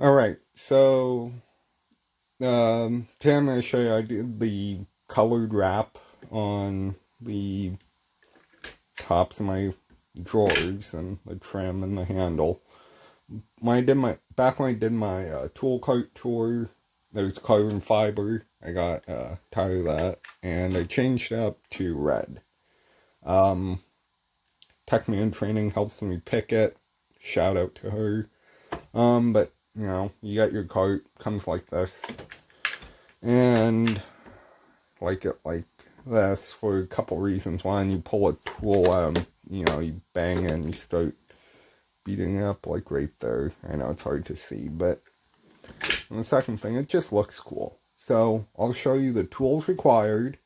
Alright, so today I'm going to show you I did the colored wrap on the tops of my drawers and the trim and the handle. When I did my tool cart tour, there was carbon fiber. I got tired of that, and I changed it up to red. Um, Techman Training helped me pick it. Shout out to her. But you got your cart, comes like this. And like it like this for a couple reasons. One, you pull a tool out, you bang it and you start beating it up like right there. I know it's hard to see, but and the second thing, it just looks cool. So I'll show you the tools required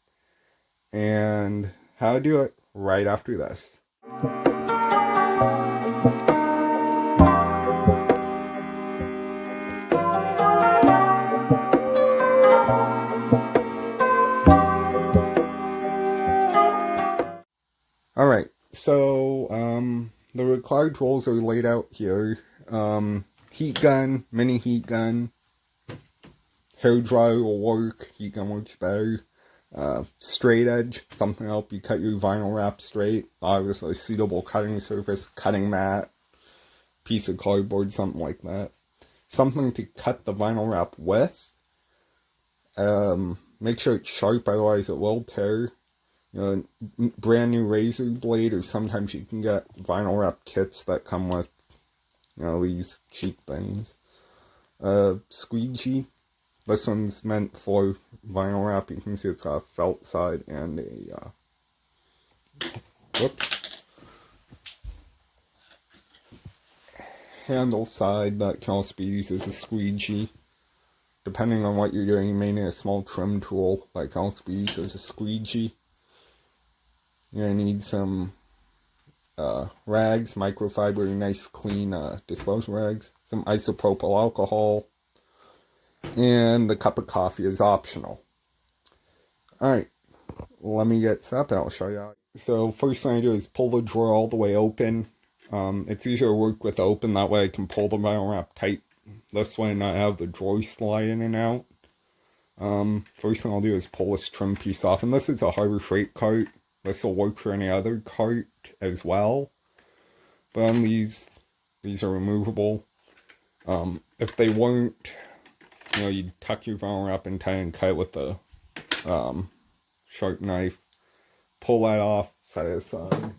and how to do it right after this. Alright, so the required tools are laid out here. Heat gun, mini heat gun, hair dryer will work, heat gun works better. Straight edge, something to help you cut your vinyl wrap straight. Obviously, a suitable cutting surface, cutting mat, piece of cardboard, something like that. Something to cut the vinyl wrap with. Make sure it's sharp, otherwise it will tear. Brand new razor blade, or sometimes you can get vinyl wrap kits that come with, these cheap things. Squeegee. This one's meant for vinyl wrap. You can see it's got a felt side and a, handle side that can also be used as a squeegee. Depending on what you're doing, you may need a small trim tool that can also be used as a squeegee. You're going to need some rags, microfiber, nice clean disposal rags, some isopropyl alcohol, and the cup of coffee is optional. Alright, let me get set up and I'll show you. So first thing I do is pull the drawer all the way open. It's easier to work with open, that way I can pull the vinyl wrap tight. This way not have the drawer slide in and out. First thing I'll do is pull this trim piece off, and this is a Harbor Freight cart. This will work for any other cart as well. But on these are removable. If they weren't, you'd tuck your vinyl wrap in tight and cut it with a sharp knife. Pull that off, set it aside.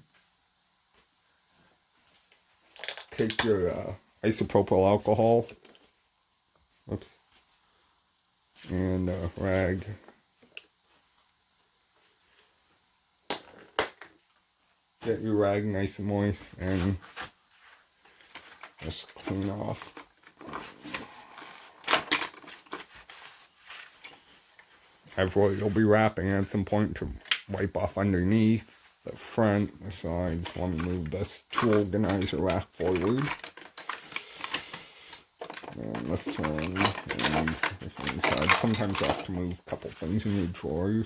Take your isopropyl alcohol, and a rag. Get your rag nice and moist and just clean off. Everywhere you'll be wrapping, it's important to wipe off underneath, the front, the sides. Let me move this tool organizer rack forward. And this one, and the inside. Sometimes you have to move a couple things in your drawer.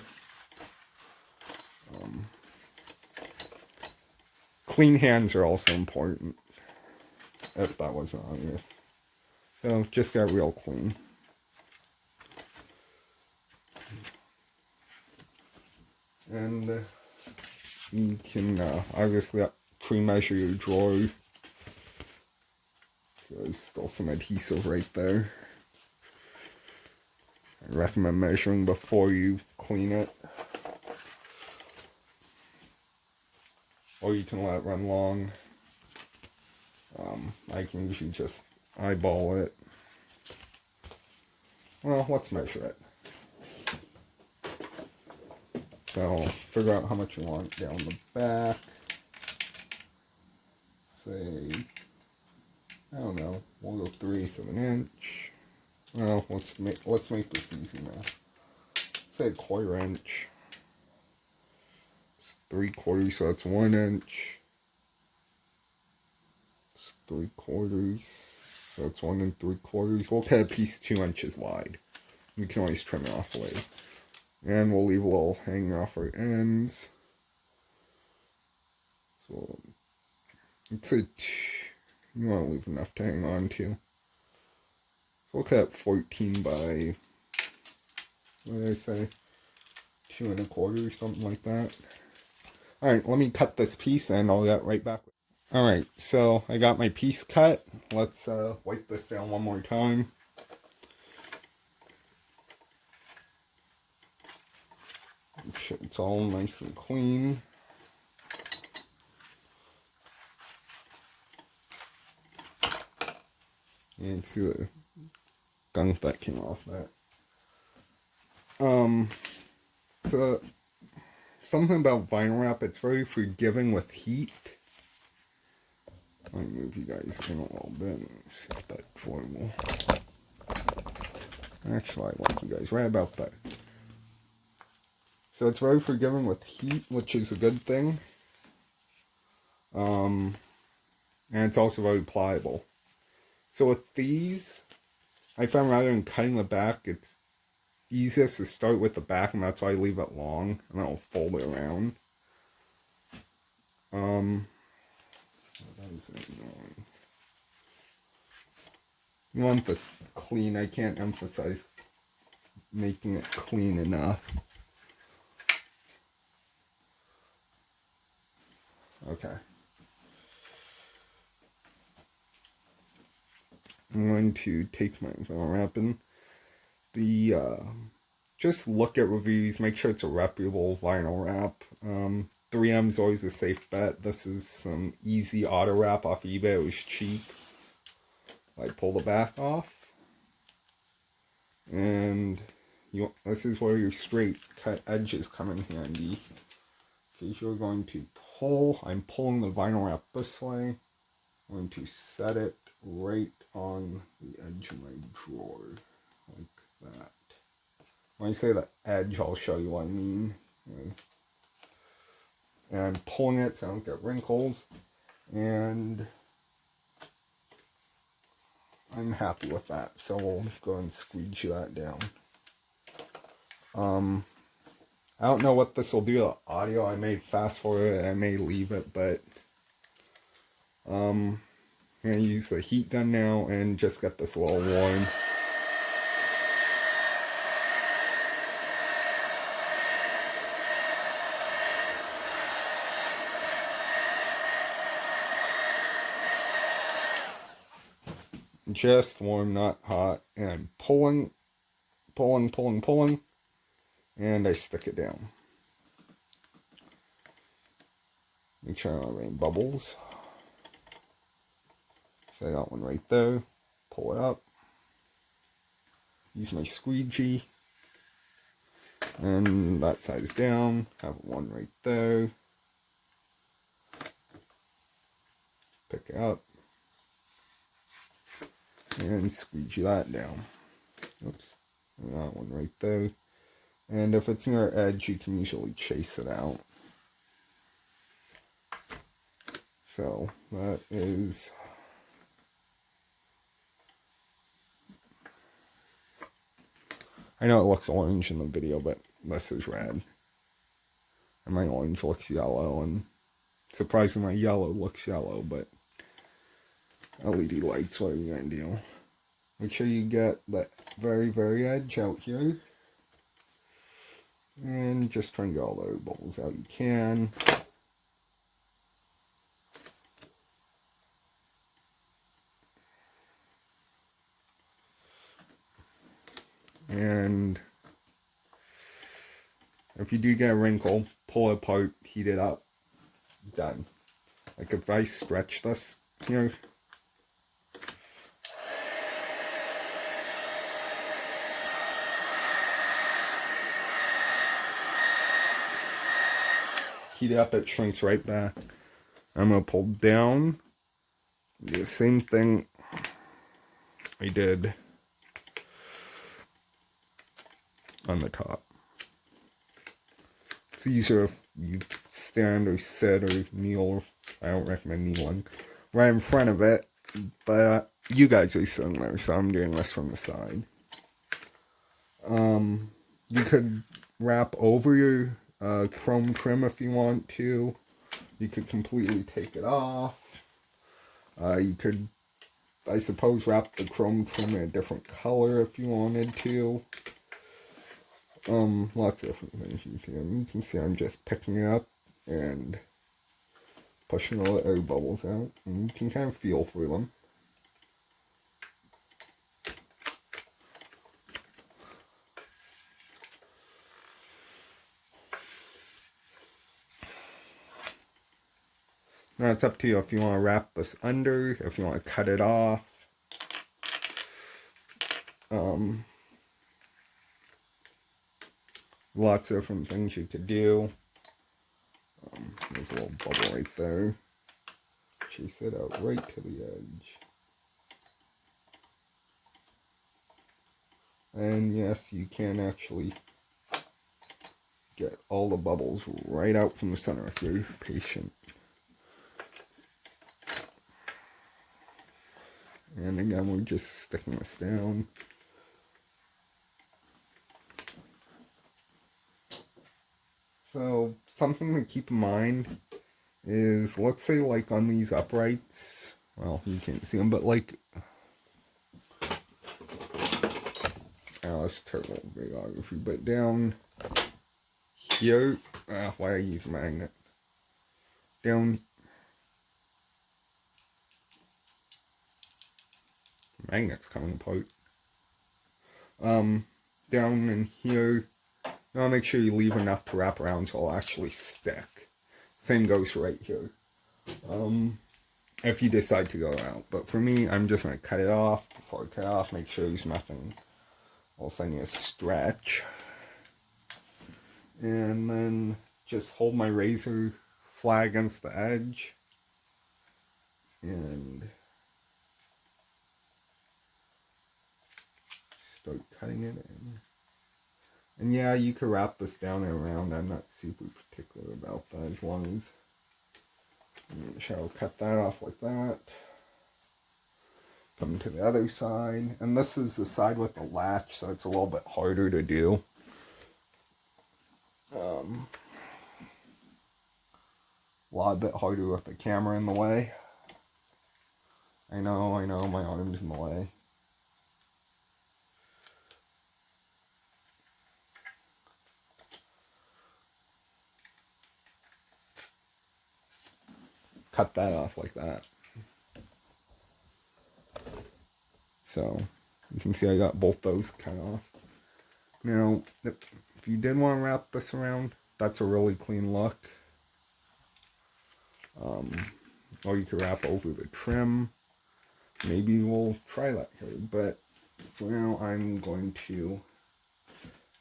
Clean hands are also important, if that wasn't obvious. So just get real clean. And you can obviously pre-measure your drawer. So there's still some adhesive right there. I recommend measuring before you clean it. Or you can let it run long. I can usually just eyeball it. Well, let's measure it. So figure out how much you want down the back. Say, I don't know, we'll go 3/8 of an inch. Well, let's make this easy now. Say 1/4 inch. It's 3/4, so that's 1 inch. It's 3/4, so it's 1 3/4. We'll cut a piece 2 inches wide. We can always trim it off later. And we'll leave a little hanging off our ends. So it's you want to leave enough to hang on to. look at 14 by, what did I say, 2 1/4 or something like that. Alright, let me cut this piece and I'll get right back. Alright, so I got my piece cut. Let's wipe this down one more time. Make sure it's all nice and clean. And see the gunk that came off that. So something about vinyl wrap, it's very forgiving with heat. Let me move you guys in a little bit and see if that drawer will. Actually, I like you guys right about that. So it's very forgiving with heat, which is a good thing. And it's also very pliable. So with these, I found rather than cutting the back, it's easiest to start with the back, and that's why I leave it long, and I'll fold it around. That is annoying. You want this clean. I can't emphasize making it clean enough. Okay. I'm going to take my vinyl wrapping. Just look at reviews, make sure it's a reputable vinyl wrap. 3M is always a safe bet. This is some easy auto wrap off eBay. It was cheap. I pull the back off, and this is where your straight cut edges come in handy. Because you're going to pull. I'm pulling the vinyl wrap this way. I'm going to set it right on the edge of my drawer, like that. When I say the edge, I'll show you what I mean. And I'm pulling it so I don't get wrinkles, and I'm happy with that. So we'll go and squeegee that down. I don't know what this will do to audio. I may fast forward it, I may leave it, but I'm gonna use the heat gun now and just get this a little warm. Just warm, not hot, and I'm pulling, and I stick it down. Make sure I don't have any bubbles. So I got one right there. Pull it up. Use my squeegee. And that side's down. Have one right there. Pick it up. And squeegee that down. Oops. That one right there. And if it's near edge, you can usually chase it out. So that is... I know it looks orange in the video, but this is red. And my orange looks yellow, and surprisingly my yellow looks yellow, but LED lights, what are you gonna do? Make sure you get that very, very edge out here. And just try and get all the bubbles out you can. And if you do get a wrinkle, pull it apart, heat it up, done. Like if I stretch this here, heat it up, it shrinks right back. I'm going to pull down, do the same thing I did on the top. It's easier if you stand or sit or kneel. I don't recommend kneeling right in front of it, but you guys are sitting there, so I'm doing this from the side. You could wrap over your chrome trim if you want to. You could completely take it off. You could I suppose wrap the chrome trim in a different color if you wanted to. Lots of different things you can. You can see I'm just picking it up and pushing all the air bubbles out, and you can kind of feel for them. Now it's up to you if you want to wrap this under, if you want to cut it off. Lots of different things you could do. There's a little bubble right there. Chase it out right to the edge. And yes, you can actually get all the bubbles right out from the center if you're patient. And again, we're just sticking this down. So something to keep in mind is, let's say like on these uprights, well, you can't see them, but like, that's terrible videography, but down here, why I use a magnet? Down, magnet's coming apart. Down in here, now make sure you leave enough to wrap around so it'll actually stick. Same goes right here. If you decide to go out. But for me, I'm just going to cut it off. Before I cut it off, make sure there's nothing else I need to stretch. And then just hold my razor flat against the edge. And start cutting it in. And yeah, you could wrap this down and around. I'm not super particular about that, as long as you shall cut that off like that. Come to the other side. And this is the side with the latch, so it's a little bit harder to do. A lot bit harder with the camera in the way. I know, my arm's in the way. Cut that off like that. So you can see I got both those cut off. Now, if you did want to wrap this around, that's a really clean look. Or you could wrap over the trim. Maybe we'll try that here, but for now I'm going to,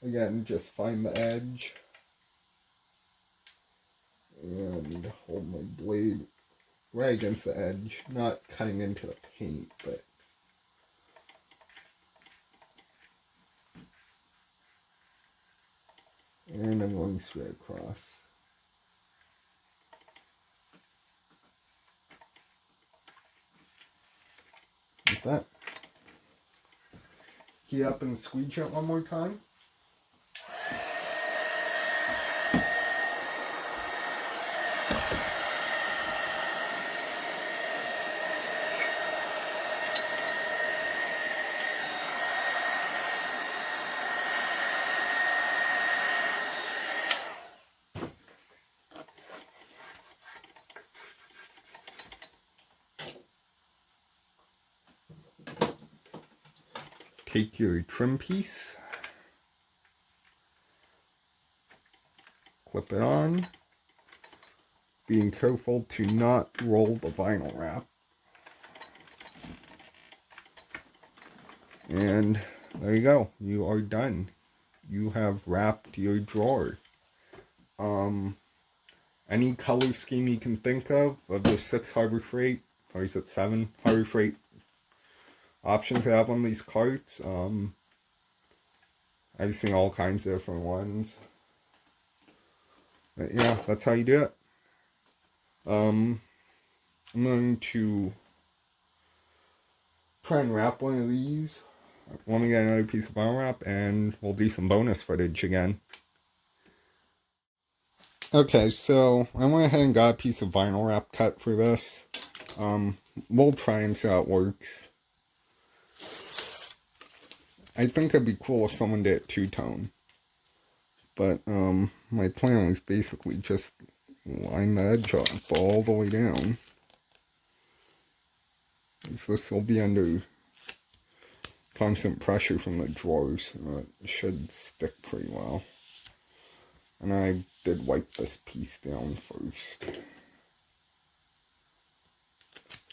again, just find the edge and hold my blade right against the edge, not cutting into the paint, but and I'm going straight across. Like that. Key up and squeeze it one more time. Take your trim piece, clip it on, being careful to not roll the vinyl wrap. And there you go, you are done. You have wrapped your drawer. Any color scheme you can think of the 6 Harbor Freight, or is it 7 Harbor Freight options I have on these carts. I've seen all kinds of different ones. But yeah, that's how you do it. I'm going to try and wrap one of these. Let me get another piece of vinyl wrap and we'll do some bonus footage again. Okay, so I went ahead and got a piece of vinyl wrap cut for this. We'll try and see how it works. I think it'd be cool if someone did two-tone. But my plan was basically just line the edge up all the way down. Because this will be under constant pressure from the drawers, and it should stick pretty well. And I did wipe this piece down first.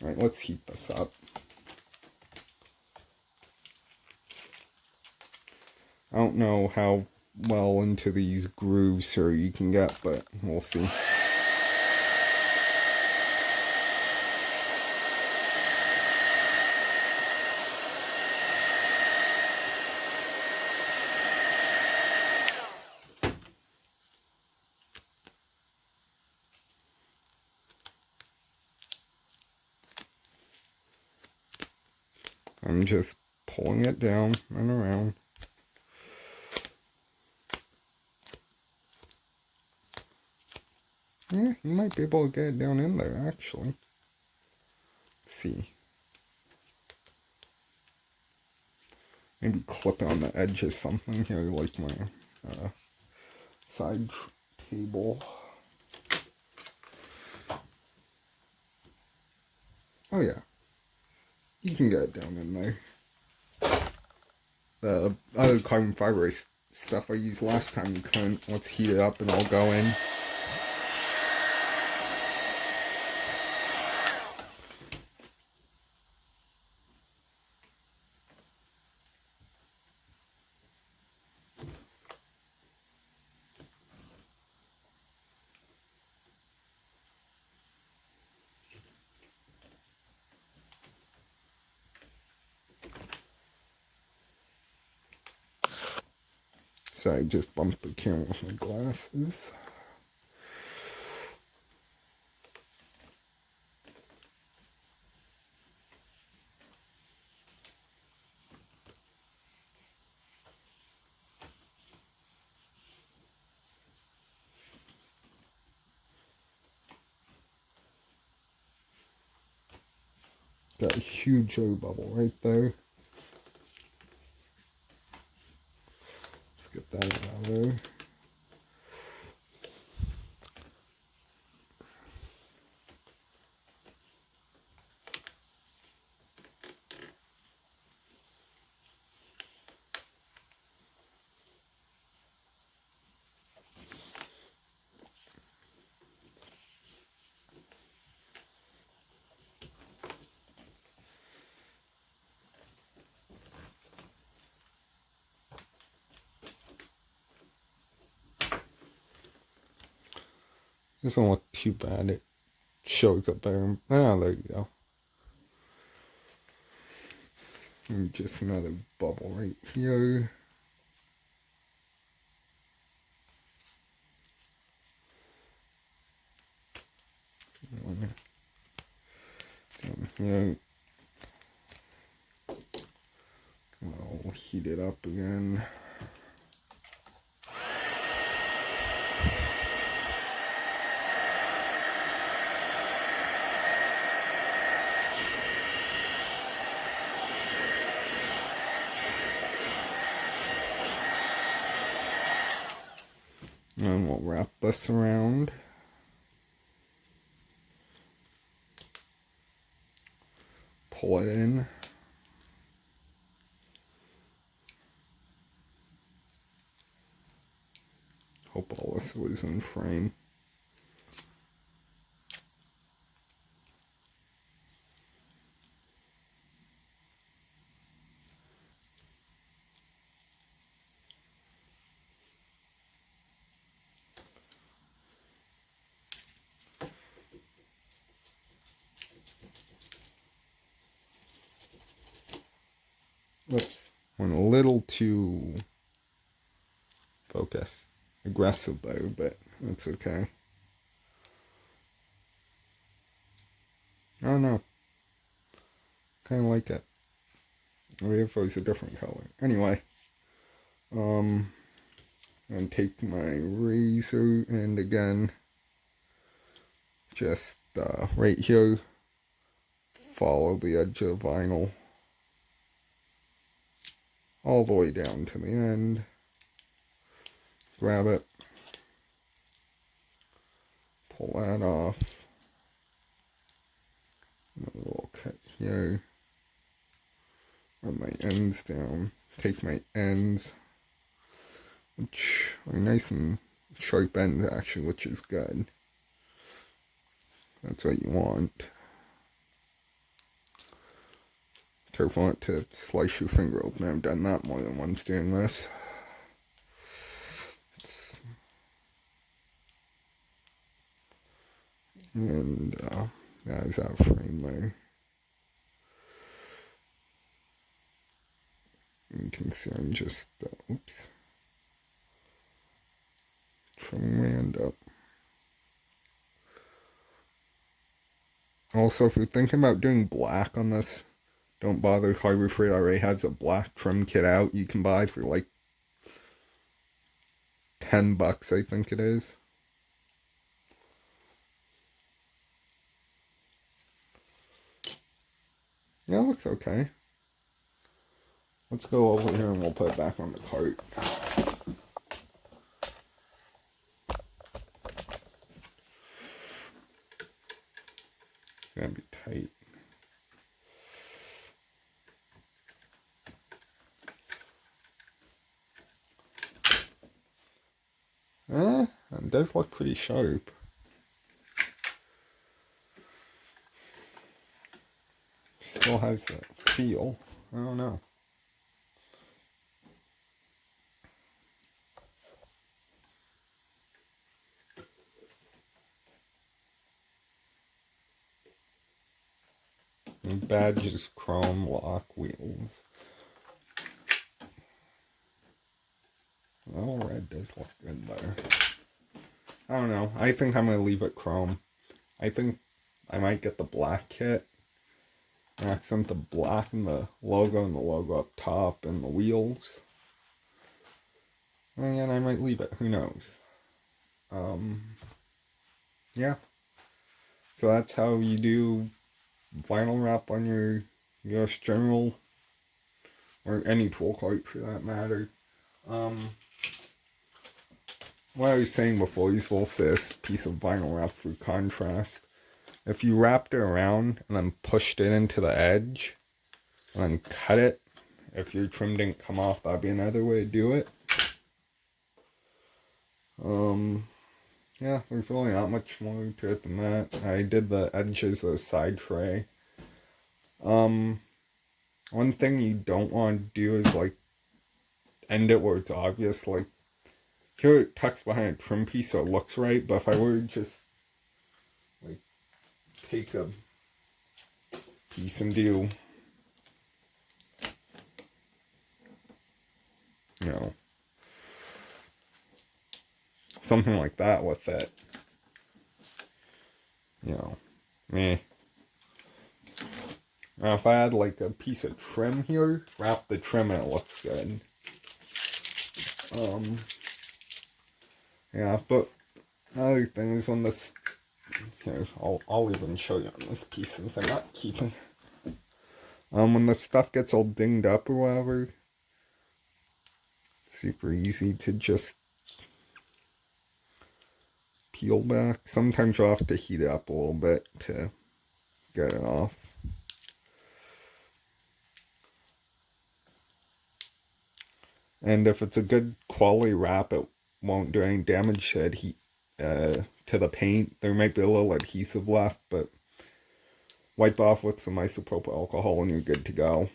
Alright, let's heat this up. I don't know how well into these grooves here you can get, but we'll see. I'm just pulling it down and around. Yeah, you might be able to get it down in there, actually. Let's see. Maybe clip it on the edge of something here, like my side table. Oh yeah, you can get it down in there. The other carbon fiber stuff I used last time you couldn't. Let's heat it up and I'll go in. So I just bumped the camera with my glasses. Got a huge air bubble right there. Let's get that out of there. Doesn't look too bad. It shows up better. Ah, there you go. And just another bubble right here. Down here. I'll heat it up again. And we'll wrap this around. Pull it in. Hope all this was in frame. Whoops, went a little too aggressive though, but that's okay. Oh no, kind of like it. Maybe if it was a different color. Anyway, I'm gonna take my razor and again, just right here, follow the edge of vinyl all the way down to the end. Grab it. Pull that off. A little cut here. Run my ends down. Take my ends, which are nice and sharp ends actually, which is good. That's what you want. Careful not to slice your finger open. I've done that more than once doing this. And there's that frame there. You can see I'm just, oops, trimming my end up. Also, if you're thinking about doing black on this, don't bother. Harbor Freight already has a black trim kit out you can buy for like $10, I think it is. Yeah, it looks okay. Let's go over here and we'll put it back on the cart. It's gonna be tight. It does look pretty sharp. Still has that feel. I don't know. And badge is chrome lock wheels. Oh, red does look good there. I don't know. I think I'm going to leave it chrome. I think I might get the black kit. Accent the black in the logo up top and the wheels. And again, I might leave it. Who knows? Yeah. So that's how you do vinyl wrap on your US General or any tool cart for that matter. What I was saying before, you will see this piece of vinyl wrap for contrast. If you wrapped it around and then pushed it into the edge and then cut it, if your trim didn't come off, that'd be another way to do it. Yeah, there's really not much more to it than that. I did the edges of the side tray. One thing you don't want to do is like end it where it's obvious. Like here it tucks behind a trim piece so it looks right, but if I were to just like take a piece and do, you know, something like that with it, you know, meh. Now if I had like a piece of trim here, wrap the trim and it looks good. Yeah, but other thing is when this, here, I'll even show you on this piece since I'm not keeping. When the stuff gets all dinged up or whatever, it's super easy to just peel back. Sometimes you'll have to heat it up a little bit to get it off. And if it's a good quality wrap, it won't do any damage to the paint. There might be a little adhesive left, but wipe off with some isopropyl alcohol and you're good to go.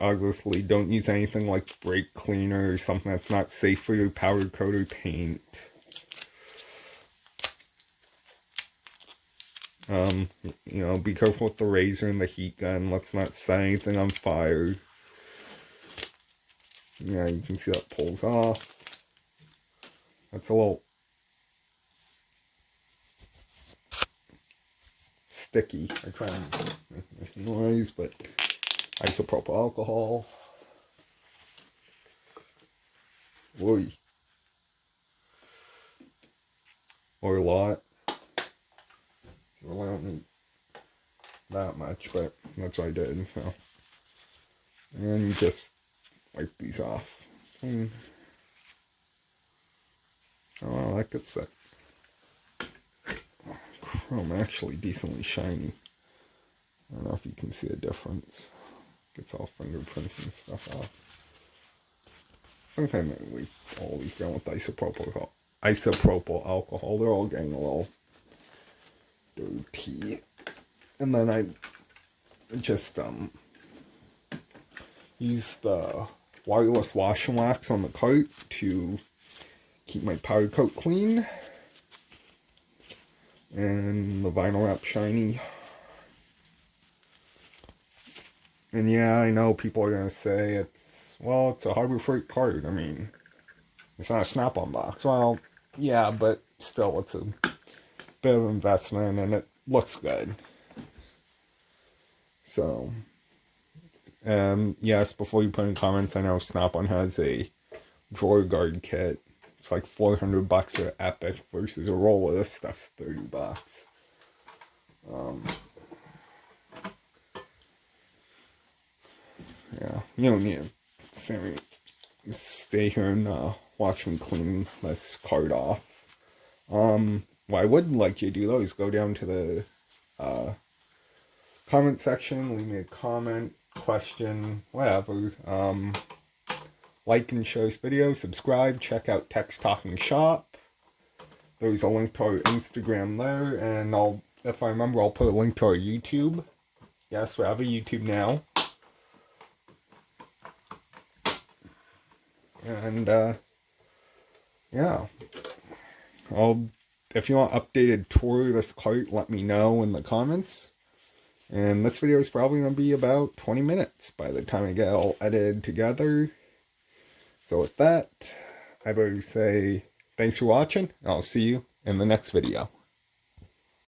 Obviously, don't use anything like brake cleaner or something that's not safe for your powder coat or paint. You know, be careful with the razor and the heat gun. Let's not set anything on fire. Yeah, you can see that pulls off. That's a little sticky. I try and make noise, but isopropyl alcohol. Oy. Or a lot. Well, I don't need that much, but that's what I did, so. And you just wipe these off. Oh, well, that gets that chrome actually decently shiny. I don't know if you can see a difference. Gets all fingerprints and stuff off. Okay, maybe we all these down with isopropyl alcohol. They're all getting a little dirty. And then I just use the wireless wash and wax on the cart to keep my powder coat clean and the vinyl wrap shiny. And yeah, I know people are gonna say it's a Harbor Freight cart. I mean, it's not a Snap-on box. Well, yeah, but still, it's a bit of investment and it looks good. So, yes, before you put in comments, I know Snap-on has a drawer guard kit. It's like $400 at Epic versus a roll of this stuff's $30. Yeah, you don't need to stay here and watch me clean this card off. What I would like you to do though is go down to the comment section, leave me a comment, question, whatever. Like and share this video, subscribe, check out Text Talking Shop. There's a link to our Instagram there, and if I remember, I'll put a link to our YouTube. Yes, we have a YouTube now. And, yeah. If you want an updated tour of this cart, let me know in the comments. And this video is probably going to be about 20 minutes by the time I get it all edited together. So with that, I better say thanks for watching. I'll see you in the next video.